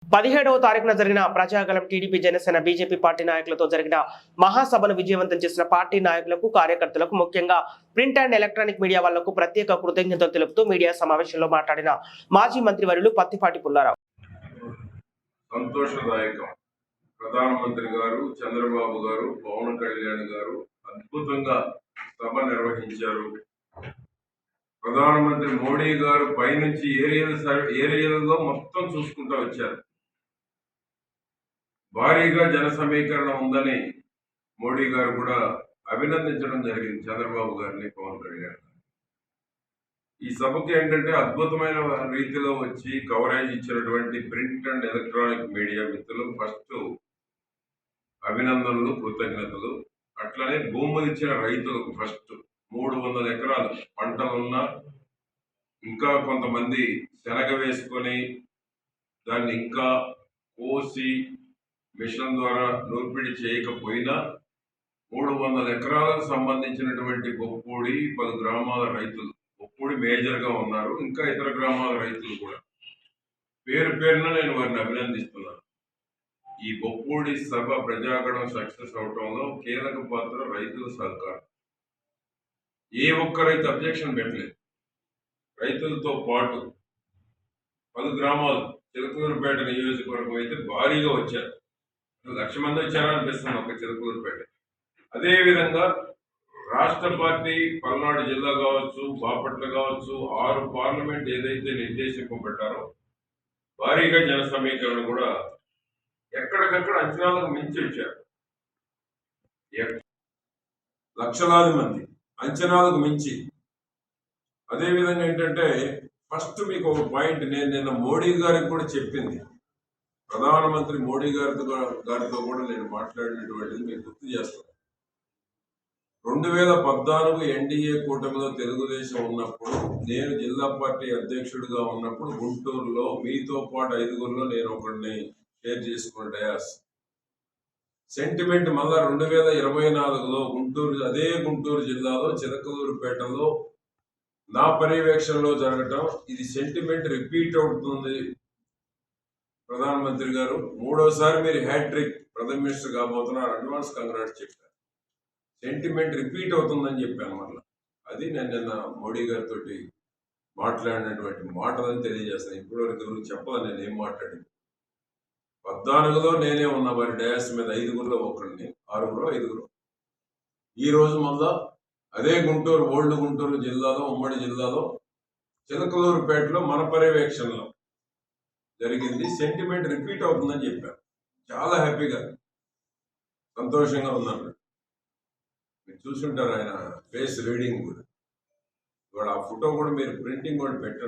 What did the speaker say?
17వ తారీఖున జరిగిన Prajagalam TDP Janasena BJP party నాయకులతో జరిగిన మహాసభను విజయవంతం చేసిన పార్టీ నాయకులకు కార్యకర్తలకు ముఖ్యంగా ప్రింట్ అండ్ ఎలక్ట్రానిక్ మీడియా వాళ్లకు ప్రత్యేక కృతజ్ఞతలు తెలుపుతూ మీడియా సమావేశంలో మాట్లాడిన మాజీ మంత్రివర్యులు పత్తిపాటి పుల్లారావు. సంతోషదాయకం. ప్రధానమంత్రి గారు చంద్రబాబు గారు పవన్ కళ్యాణ్ గారు అద్భుతంగా సభ నిర్వహించారు. ప్రధానమంత్రి మోడీ గారు పైనుంచి ఏరియాలలో మొత్తం చూసుకుంటూ వచ్చారు. భారీగా జన సమీకరణ ఉందని మోడీ గారు కూడా అభినందించడం జరిగింది చంద్రబాబు గారిని, పవన్ కళ్యాణ్. ఈ సభకి ఏంటంటే అద్భుతమైన రీతిలో వచ్చి కవరేజ్ ఇచ్చినటువంటి ప్రింట్ అండ్ ఎలక్ట్రానిక్ మీడియా మిత్రులకు ఫస్ట్ అభినందనలు, కృతజ్ఞతలు. అట్లనే భూములు ఇచ్చిన రైతులకు ఫస్ట్ 300 ఎకరాలు పంటలున్నా ఇంకా కొంతమంది శనగ వేసుకొని దాన్ని ఇంకా కోసి మిషన్ ద్వారా నూర్పిడి చేయకపోయినా 300 ఎకరాలకు సంబంధించినటువంటి బొప్పూడి పలు గ్రామాల రైతులు, బొప్పూడి మేజర్గా ఉన్నారు, ఇంకా ఇతర గ్రామాల రైతులు కూడా పేరు పేరున నేను వారిని అభినందిస్తున్నాను. ఈ బొప్పూడి సభ ప్రజాగణం సక్సెస్ అవటంలో కీలక పాత్ర రైతుల సహకారం. ఏ ఒక్క రైతు అబ్జెక్షన్ పెట్టలేదు. రైతులతో పాటు పలు గ్రామాలు, చిలకలూరుపేట నియోజకవర్గం అయితే భారీగా వచ్చారు. 1,00,000 మంది వచ్చారా అనిపిస్తుంది ఒక చిలకలూరుపేట. అదేవిధంగా రాష్ట్ర పార్టీ పల్నాడు జిల్లా కావచ్చు, బాపట్ల కావచ్చు, 6 పార్లమెంట్ ఏదైతే నిర్దేశింపబడ్డారో భారీగా జన సమీకరణ కూడా ఎక్కడికక్కడ అంచనాలకు మించి వచ్చారు. లక్షలాది మంది అంచనాలకు మించి. అదేవిధంగా ఏంటంటే ఫస్ట్ మీకు ఒక పాయింట్ నేను నిన్న మోడీ గారికి కూడా చెప్పింది, ప్రధానమంత్రి మోడీ గారితో కూడా నేను మాట్లాడినటువంటిది మీకు గుర్తు చేస్తాను. 2014 ఎన్డీఏ కూటమిలో తెలుగుదేశం ఉన్నప్పుడు, నేను జిల్లా పార్టీ అధ్యక్షుడిగా ఉన్నప్పుడు గుంటూరులో మీతో పాటు 5గురిలో నేను ఒకరిని షేర్ చేసుకున్న డయాస్ సెంటిమెంట్ మళ్ళా 2024లో అదే గుంటూరు జిల్లాలో చిలకలూరుపేటలో నా పర్యవేక్షణలో జరగటం, ఇది సెంటిమెంట్ రిపీట్ అవుతుంది. ప్రధానమంత్రి గారు 3వసారి మీరు హ్యాట్రిక్ ప్రైమ్ మినిస్టర్ కాబోతున్నారు, అడ్వాన్స్ కంగ్రాట్స్ చెప్పారు. సెంటిమెంట్ రిపీట్ అవుతుందని చెప్పాను. మళ్ళీ అది నేను నిన్న మోడీ గారితో మాట్లాడినటువంటి మాటలని తెలియజేస్తాను. ఇప్పటివరకు ఎవరు చెప్పాలి నేను ఏం మాట్లాడింది. 14లో నేనే ఉన్నా వారి డయాస్ మీద, 5గురిలో ఒకరిని, 6గురు 5గురు. ఈరోజు మళ్ళా అదే గుంటూరు, ఓల్డ్ గుంటూరు జిల్లాలో, ఉమ్మడి జిల్లాలో చిలకలూరుపేటలో మన పర్యవేక్షణలో జరిగింది. సెంటిమెంట్ రిపీట్ అవుతుందని చెప్పారు. చాలా హ్యాపీగా, సంతోషంగా ఉన్నాను. మీరు చూసుంటారు ఆయన ఫేస్ రీడింగ్ కూడా. ఇవాళ ఆ ఫోటో కూడా మీరు ప్రింటింగ్ కూడా పెట్టండి.